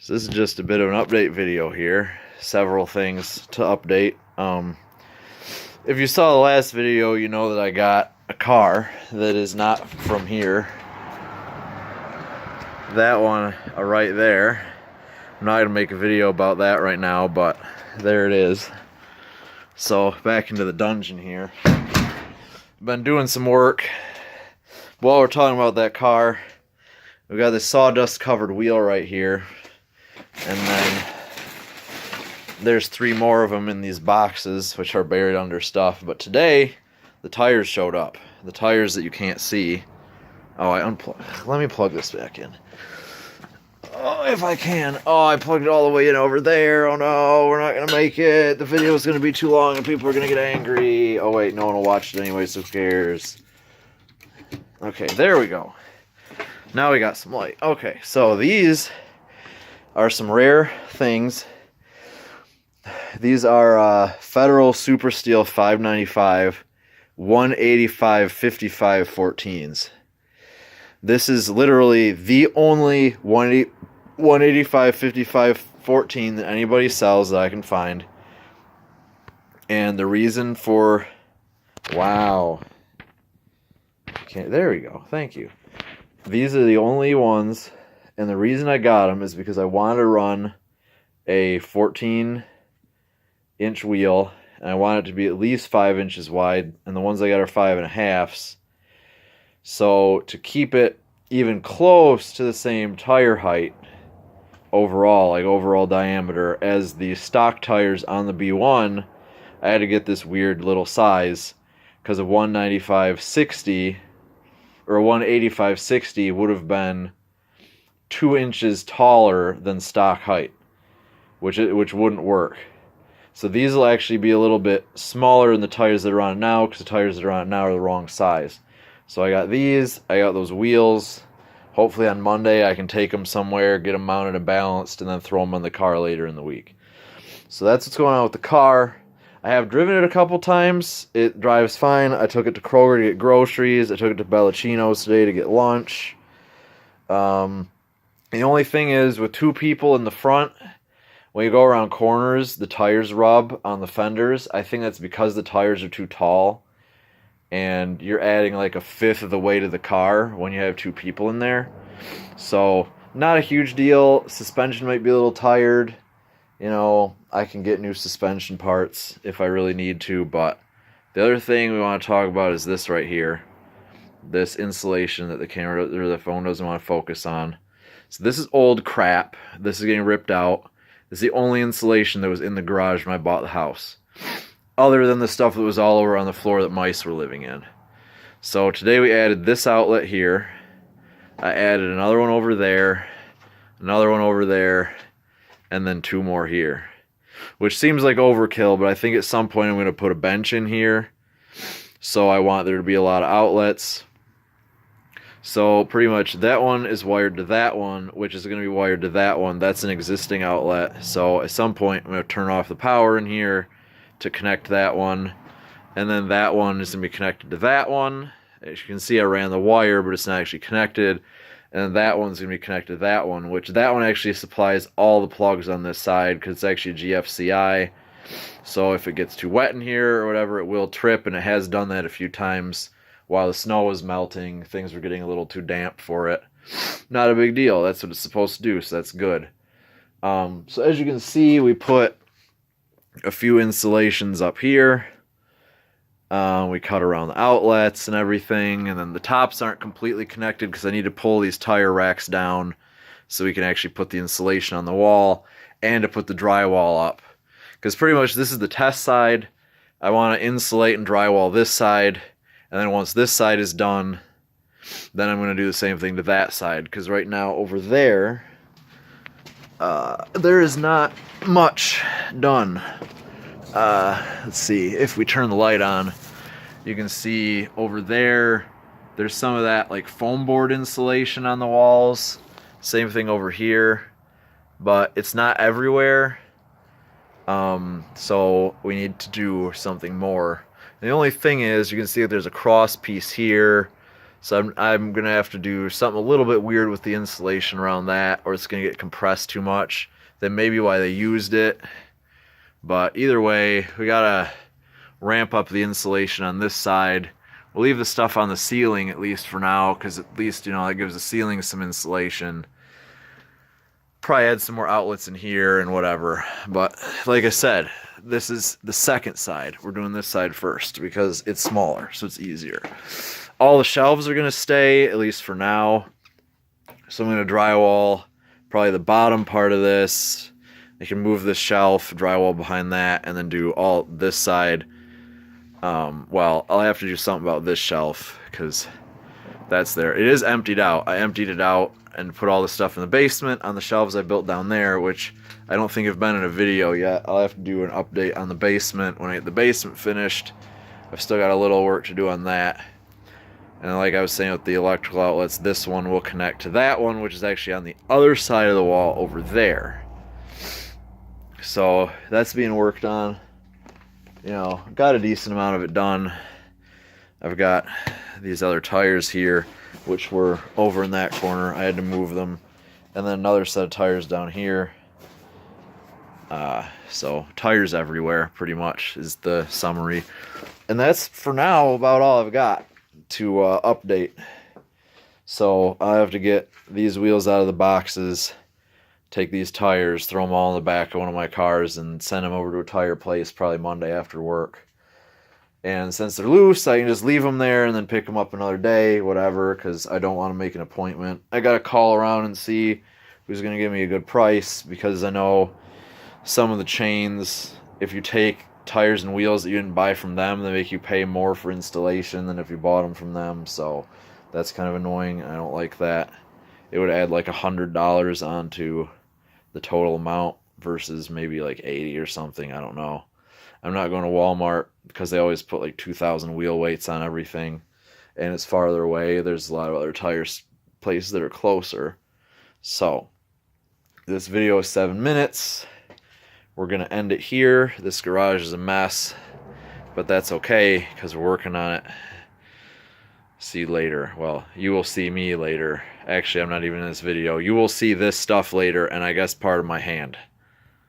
So this is just a bit of an update video here. Several things to update. If you saw the last video, you know that I got a car that is not from here. That one right there. I'm not going to make a video about that right now, but there it is. So back into the dungeon here. Been doing some work. While we're talking about that car, we got this sawdust covered wheel right here. And then there's 3 more of them in these boxes, which are buried under stuff. But today, the tires showed up. The tires that you can't see. Oh, I unplugged. Let me plug this back in. Oh, if I can. Oh, I plugged it all the way in over there. Oh no, we're not going to make it. The video is going to be too long and people are going to get angry. Oh wait, no one will watch it anyway, so who cares? Okay, there we go. Now we got some light. Okay, so these are some rare things. These are Federal Super Steel 595 185 55 14s. This is literally the only 185 55 14 that anybody sells that I can find. And the reason for... Wow. Okay, there we go. Thank you. These are the only ones, and the reason I got them is because I wanted to run a 14-inch wheel, and I want it to be at least 5 inches wide, and the ones I got are 5.5s. So to keep it even close to the same tire height overall, like overall diameter, as the stock tires on the B1, I had to get this weird little size, because a 195/60 or a 185/60 would have been 2 inches taller than stock height, which wouldn't work. So these will actually be a little bit smaller than the tires that are on it now, because the tires that are on it now are the wrong size. So I got these, I got those wheels. Hopefully on Monday I can take them somewhere, get them mounted and balanced, and then throw them on the car later in the week. So that's what's going on with the car. I have driven it a couple times. It drives fine. I took it to Kroger to get groceries. I took it to Bellacino's today to get lunch. The only thing is, with 2 people in the front, when you go around corners, the tires rub on the fenders. I think that's because the tires are too tall, and you're adding like a 1/5 of the weight of the car when you have 2 people in there. So, not a huge deal. Suspension might be a little tired. You know, I can get new suspension parts if I really need to, but the other thing we want to talk about is this right here. This insulation that the camera or the phone doesn't want to focus on. So this is old crap. This is getting ripped out. This is the only insulation that was in the garage when I bought the house, other than the stuff that was all over on the floor that mice were living in. So today we added this outlet here. I added another one over there, another one over there, and then 2 more here, which seems like overkill, but I think at some point I'm going to put a bench in here, so I want there to be a lot of outlets. So pretty much that one is wired to that one, which is going to be wired to that one. That's an existing outlet, so at some point I'm going to turn off the power in here to connect that one, and then that one is going to be connected to that one. As you can see, I ran the wire, but it's not actually connected. And that one's going to be connected to that one, which that one actually supplies all the plugs on this side, because it's actually a GFCI. So if it gets too wet in here or whatever, it will trip, and it has done that a few times. While the snow was melting, things were getting a little too damp for it. Not a big deal. That's what it's supposed to do, so that's good. So as you can see, we put a few insulations up here. We cut around the outlets and everything, and then the tops aren't completely connected because I need to pull these tire racks down so we can actually put the insulation on the wall and to put the drywall up. Because pretty much this is the test side. I want to insulate and drywall this side, and then once this side is done, then I'm going to do the same thing to that side, because right now over there, there is not much done. Let's see, if we turn the light on, you can see over there, there's some of that like foam board insulation on the walls. Same thing over here, but it's not everywhere. So we need to do something more. And the only thing is, you can see that there's a cross piece here, So I'm going to have to do something a little bit weird with the insulation around that, or it's going to get compressed too much. That may be why they used it. But either way, we got to ramp up the insulation on this side. We'll leave the stuff on the ceiling at least for now, because at least, you know, that gives the ceiling some insulation. Probably add some more outlets in here and whatever. But like I said, this is the second side. We're doing this side first because it's smaller, so it's easier. All the shelves are going to stay, at least for now. So I'm going to drywall probably the bottom part of this. I can move this shelf, drywall behind that, and then do all this side. Well, I'll have to do something about this shelf because that's there. It is emptied out. I emptied it out and put all the stuff in the basement on the shelves I built down there, which I don't think have been in a video yet. I'll have to do an update on the basement when I get the basement finished. I've still got a little work to do on that. And like I was saying with the electrical outlets, this one will connect to that one, which is actually on the other side of the wall over there. So that's being worked on. You know, got a decent amount of it done. I've got these other tires here, which were over in that corner. I had to move them. And then another set of tires down here. So tires everywhere, pretty much, is the summary. And that's, for now, about all I've got to update. So I have to get these wheels out of the boxes, take these tires, throw them all in the back of one of my cars, and send them over to a tire place probably Monday after work. And since they're loose, I can just leave them there and then pick them up another day, whatever, because I don't want to make an appointment. I got to call around and see who's going to give me a good price, because I know some of the chains, if you take tires and wheels that you didn't buy from them, they make you pay more for installation than if you bought them from them. So that's kind of annoying. I don't like that. It would add like $100 onto the total amount versus maybe like 80 or something. I don't know. I'm not going to Walmart because they always put like 2,000 wheel weights on everything, and it's farther away. There's a lot of other tire places that are closer. So this video is 7 minutes. We're going to end it here. This garage is a mess, but that's okay because we're working on it. See you later. Well, you will see me later. Actually, I'm not even in this video. You will see this stuff later, and I guess part of my hand.